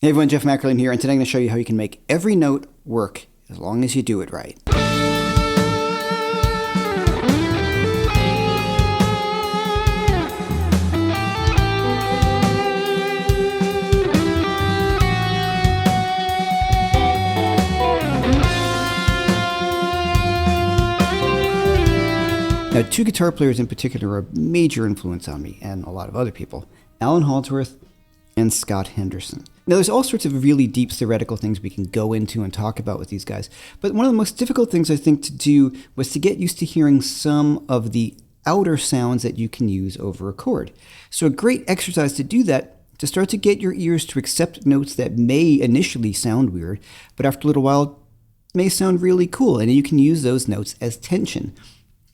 Hey everyone, Jeff Mackerlin here, and today I'm going to show you how you can make every note work as long as you do it right. Now, two guitar players in particular are a major influence on me and a lot of other people: Alan Holdsworth and Scott Henderson. Now, there's all sorts of really deep theoretical things we can go into and talk about with these guys, but one of the most difficult things I think to do was to get used to hearing some of the outer sounds that you can use over a chord. So a great exercise to do that, to start to get your ears to accept notes that may initially sound weird, but after a little while may sound really cool, and you can use those notes as tension.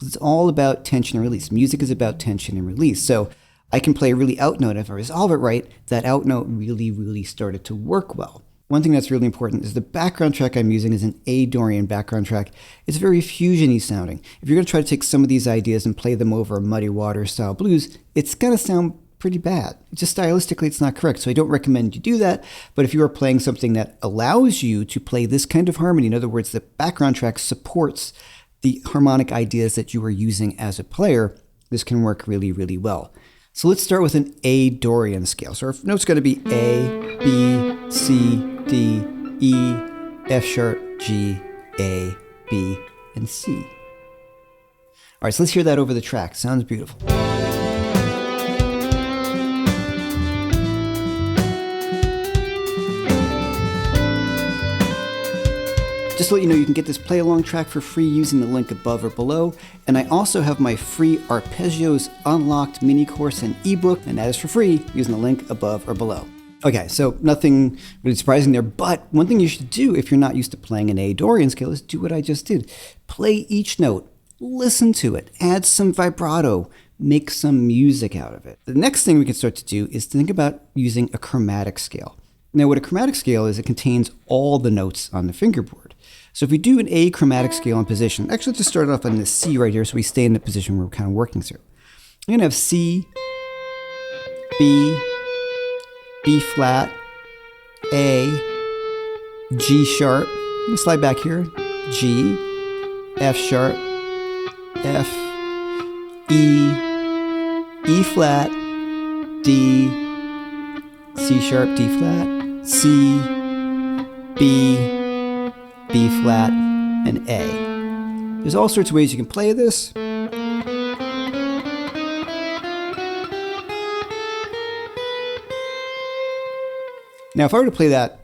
It's all about tension and release. Music is about tension and release. So I can play a really out note. If I resolve it right, that out note really started to work well. One thing that's really important is the background track I'm using is an A Dorian background track. It's very fusion-y sounding. If you're going to try to take some of these ideas and play them over a Muddy Waters style blues, it's going to sound pretty bad. Just stylistically, it's not correct. So I don't recommend you do that. But if you are playing something that allows you to play this kind of harmony, in other words, the background track supports the harmonic ideas that you are using as a player, this can work really well. So let's start with an A Dorian scale. So our note's going to be A, B, C, D, E, F sharp, G, A, B, and C. All right, so let's hear that over the track. Sounds beautiful. Just to let you know, you can get this play-along track for free using the link above or below. And I also have my free Arpeggios Unlocked mini course and ebook, and that is for free using the link above or below. Okay, so nothing really surprising there, but one thing you should do if you're not used to playing an A Dorian scale is do what I just did. Play each note, listen to it, add some vibrato, make some music out of it. The next thing we can start to do is to think about using a chromatic scale. Now, what a chromatic scale is, it contains all the notes on the fingerboard. So if we do an A chromatic scale in position, actually let's just start off on this C right here so we stay in the position we're kind of working through. You're going to have C, B, B flat, A, G sharp, let me slide back here, G, F sharp, F, E, E flat, D, C sharp, D flat, C, B, B flat, and A. There's all sorts of ways you can play this. Now, if I were to play that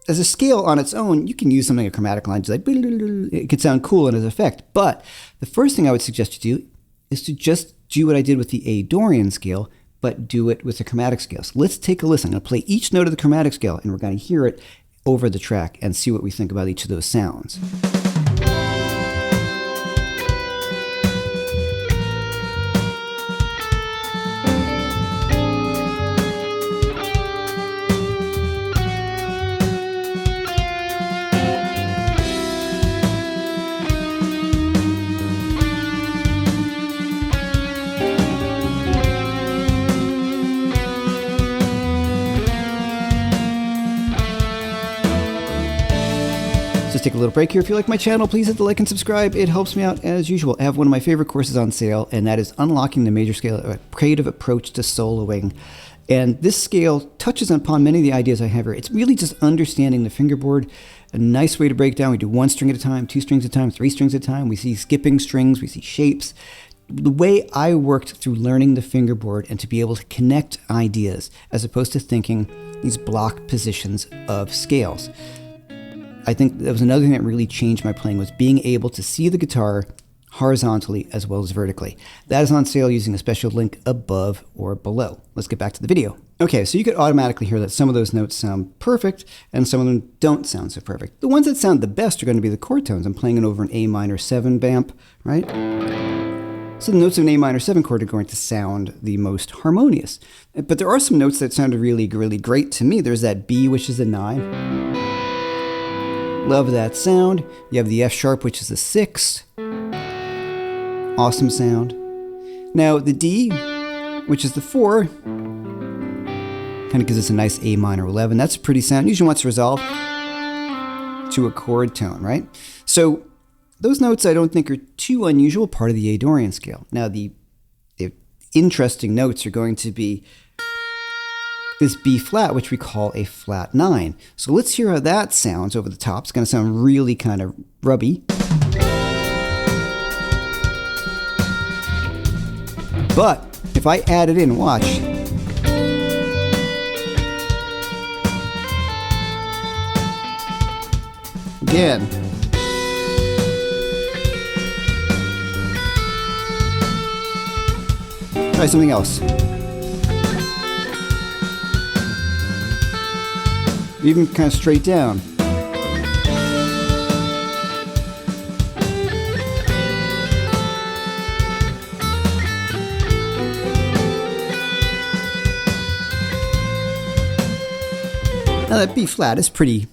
as a scale on its own, you can use something like chromatic lines, like it could sound cool in its effect. But the first thing I would suggest you do is to just do what I did with the A Dorian scale, but do it with the chromatic scale. So let's take a listen. I'm going to play each note of the chromatic scale, and we're going to hear it over the track and see what we think about each of those sounds. Just take a little break here. If you like my channel, please hit the like and subscribe. It helps me out as usual. I have one of my favorite courses on sale, and that is Unlocking the Major Scale, a creative approach to soloing. And this scale touches upon many of the ideas I have here. It's really just understanding the fingerboard, a nice way to break down. We do one string at a time, two strings at a time, three strings at a time. We see skipping strings, we see shapes. The way I worked through learning the fingerboard and to be able to connect ideas as opposed to thinking these block positions of scales. I think that was another thing that really changed my playing, was being able to see the guitar horizontally as well as vertically. That is on sale using a special link above or below. Let's get back to the video. Okay, so you could automatically hear that some of those notes sound perfect and some of them don't sound so perfect. The ones that sound the best are going to be the chord tones. I'm playing it over an A minor 7 vamp, right? So the notes of an A minor 7 chord are going to sound the most harmonious. But there are some notes that sounded really great to me. There's that B, which is a 9. Love that sound. You have the F sharp, which is a 6. Awesome sound. Now the D, which is the 4, Kind of gives us a nice A minor 11. That's a pretty sound. Usually wants to resolve to a chord tone, right? So those notes I don't think are too unusual, part of the A Dorian scale. Now the interesting notes are going to be this B flat, which we call a flat 9. So let's hear how that sounds over the top. It's going to sound really kind of rubby. But if I add it in, watch. Again. Try something else. Even kind of straight down. Now that B flat is pretty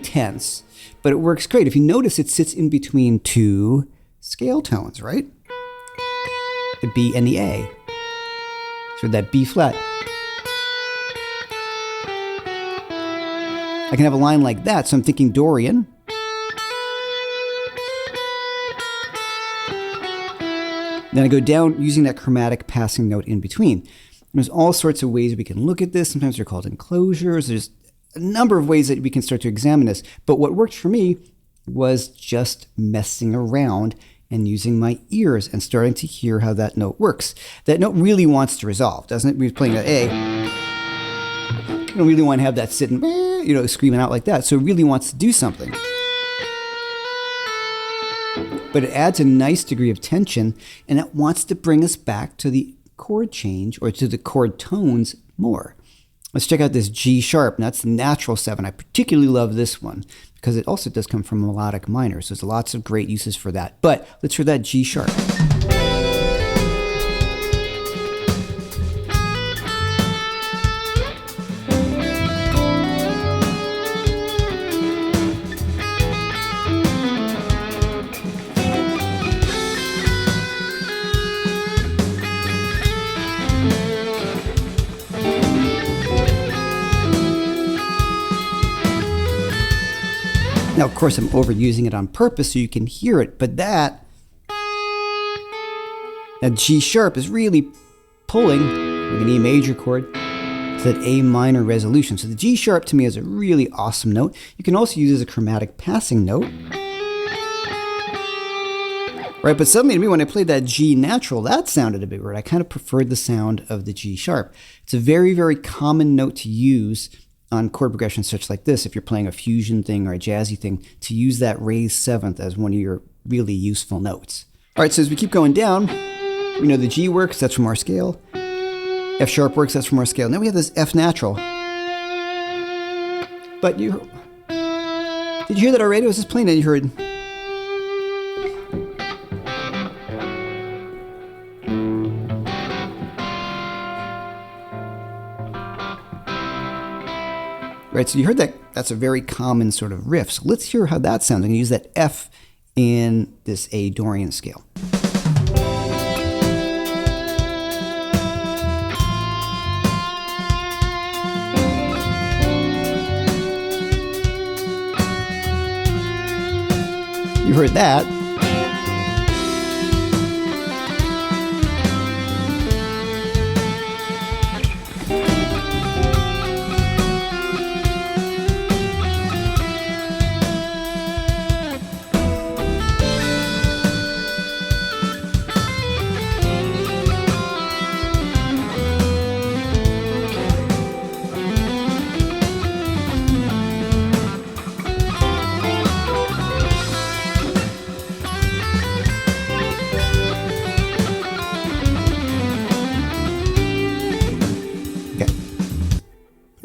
tense, but it works great. If you notice, it sits in between two scale tones, right? The B and the A. So that B flat. I can have a line like that, so I'm thinking Dorian. Then I go down using that chromatic passing note in between. There's all sorts of ways we can look at this. Sometimes they're called enclosures. There's a number of ways that we can start to examine this. But what worked for me was just messing around and using my ears and starting to hear how that note works. That note really wants to resolve, doesn't it? We're playing an A. You don't really want to have that sitting, screaming out like that. So it really wants to do something. But it adds a nice degree of tension, and it wants to bring us back to the chord change or to the chord tones more. Let's check out this G sharp. Now, that's the natural 7. I particularly love this one because it also does come from melodic minor. So there's lots of great uses for that. But let's hear that G sharp. Now, of course, I'm overusing it on purpose so you can hear it, but that G sharp is really pulling like an E major chord to that A minor resolution. So the G sharp to me is a really awesome note. You can also use it as a chromatic passing note. Right, but suddenly to me when I played that G natural, that sounded a bit weird. I kind of preferred the sound of the G sharp. It's a very, very common note to use on chord progressions such like this, if you're playing a fusion thing or a jazzy thing, to use that raised 7th as one of your really useful notes. All right, so as we keep going down, we know the G works, that's from our scale. F sharp works, that's from our scale. Now we have this F natural. But did you hear that already? I was just playing and you heard. Right, so you heard that. That's a very common sort of riff. So let's hear how that sounds. I'm going to use that F in this A Dorian scale. You heard that.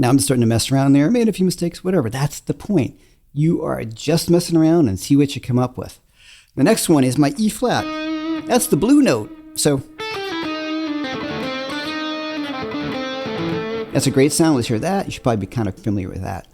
Now I'm just starting to mess around there. I made a few mistakes, whatever. That's the point. You are just messing around and see what you come up with. The next one is my E flat. That's the blue note. So that's a great sound. Let's hear that. You should probably be kind of familiar with that.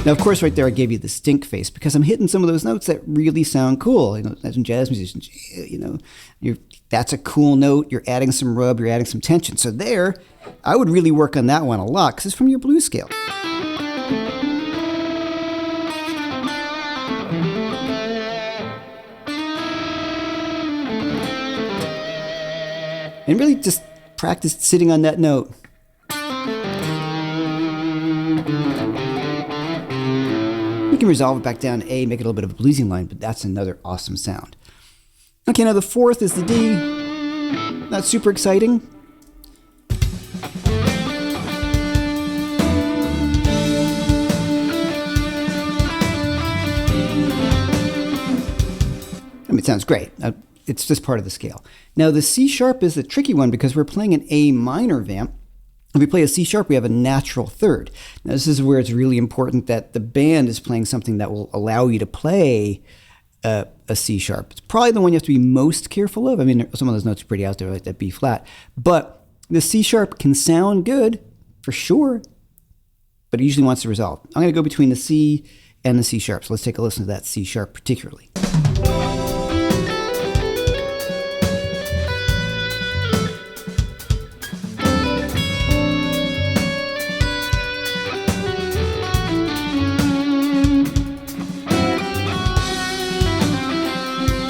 Now, of course, right there I gave you the stink face because I'm hitting some of those notes that really sound cool. As in jazz musicians, that's a cool note. You're adding some rub, you're adding some tension. So there, I would really work on that one a lot because it's from your blues scale. And really just practice sitting on that note. You can resolve it back down to A, make it a little bit of a bluesy line, but that's another awesome sound. Okay, now the fourth is the D. Not super exciting. I mean, it sounds great. It's just part of the scale. Now, the C sharp is the tricky one because we're playing an A minor vamp. If we play a C sharp, we have a natural third. Now, this is where it's really important that the band is playing something that will allow you to play a C sharp. It's probably the one you have to be most careful of. I mean, some of those notes are pretty out there, like that B flat. But the C sharp can sound good, for sure, but it usually wants to resolve. I'm going to go between the C and the C sharp. So let's take a listen to that C sharp particularly.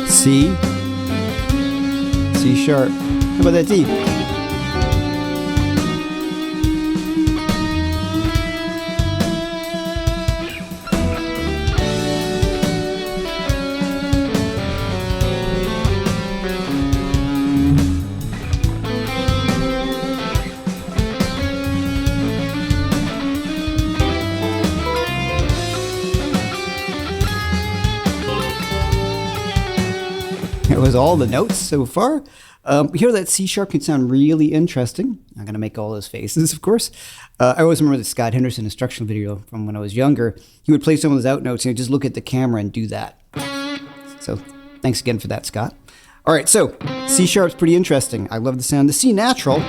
C, C sharp. How about that D? It was all the notes so far. Here, that C sharp can sound really interesting. I'm going to make all those faces, of course. I always remember the Scott Henderson instructional video from when I was younger. He would play some of those out notes and he'd just look at the camera and do that. So thanks again for that, Scott. All right, so C sharp's pretty interesting. I love the sound. The C natural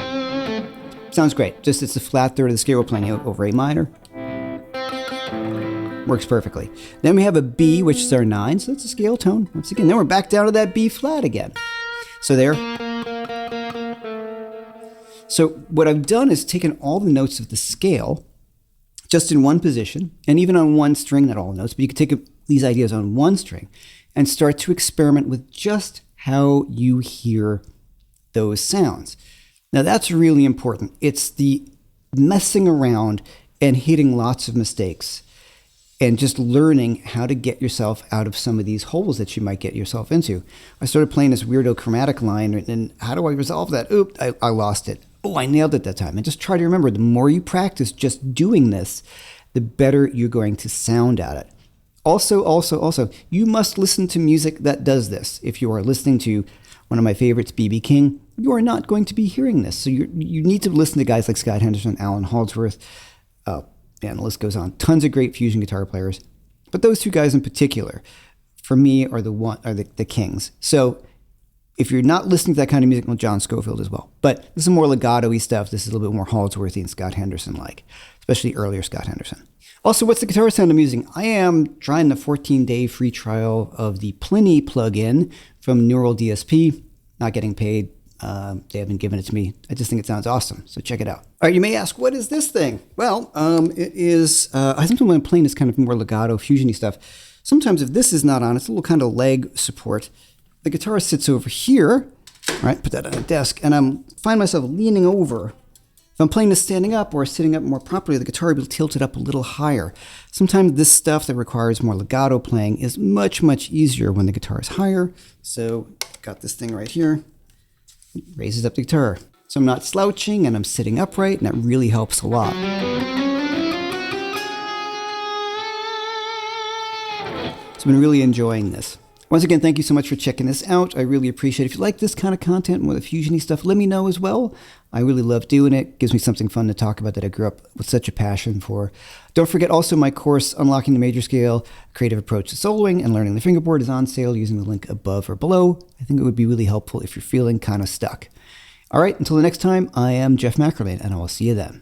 sounds great. Just it's the flat third of the scale we're playing over A minor. Works perfectly. Then we have a B, which is our 9, so that's a scale tone. Once again, then we're back down to that B flat again. So there. So what I've done is taken all the notes of the scale, just in one position, and even on one string, not all the notes, but you can take these ideas on one string and start to experiment with just how you hear those sounds. Now that's really important. It's the messing around and hitting lots of mistakes and just learning how to get yourself out of some of these holes that you might get yourself into. I started playing this weirdo chromatic line, and how do I resolve that? Oop, I lost it. Oh, I nailed it that time. And just try to remember, the more you practice just doing this, the better you're going to sound at it. Also, you must listen to music that does this. If you are listening to one of my favorites, B.B. King, you are not going to be hearing this. So you need to listen to guys like Scott Henderson, Alan Holdsworth, and the list goes on. Tons of great fusion guitar players. But those two guys in particular, for me, are the kings. So if you're not listening to that kind of music, well, John Scofield as well. But this is more legato-y stuff. This is a little bit more Holdsworthy and Scott Henderson-like, especially earlier Scott Henderson. Also, what's the guitar sound I'm using? I am trying the 14-day free trial of the Pliny plugin from Neural DSP. Not getting paid. They haven't given it to me. I just think it sounds awesome, so check it out. All right, you may ask, what is this thing? Well, it is, I think when I'm playing this kind of more legato, fusion-y stuff, sometimes if this is not on, it's a little kind of leg support. The guitar sits over here, all right, put that on a desk, and I find myself leaning over. If I'm playing this standing up or sitting up more properly, the guitar will tilt it up a little higher. Sometimes this stuff that requires more legato playing is much, much easier when the guitar is higher. So, got this thing right here. Raises up the guitar. So I'm not slouching and I'm sitting upright, and that really helps a lot. So I've been really enjoying this. Once again, thank you so much for checking this out. I really appreciate it. If you like this kind of content, more the fusion-y stuff, let me know as well. I really love doing it. It gives me something fun to talk about that I grew up with such a passion for. Don't forget also my course, Unlocking the Major Scale, Creative Approach to Soloing and Learning the Fingerboard, is on sale using the link above or below. I think it would be really helpful if you're feeling kind of stuck. All right, until the next time, I am Jeff Mackerman, and I will see you then.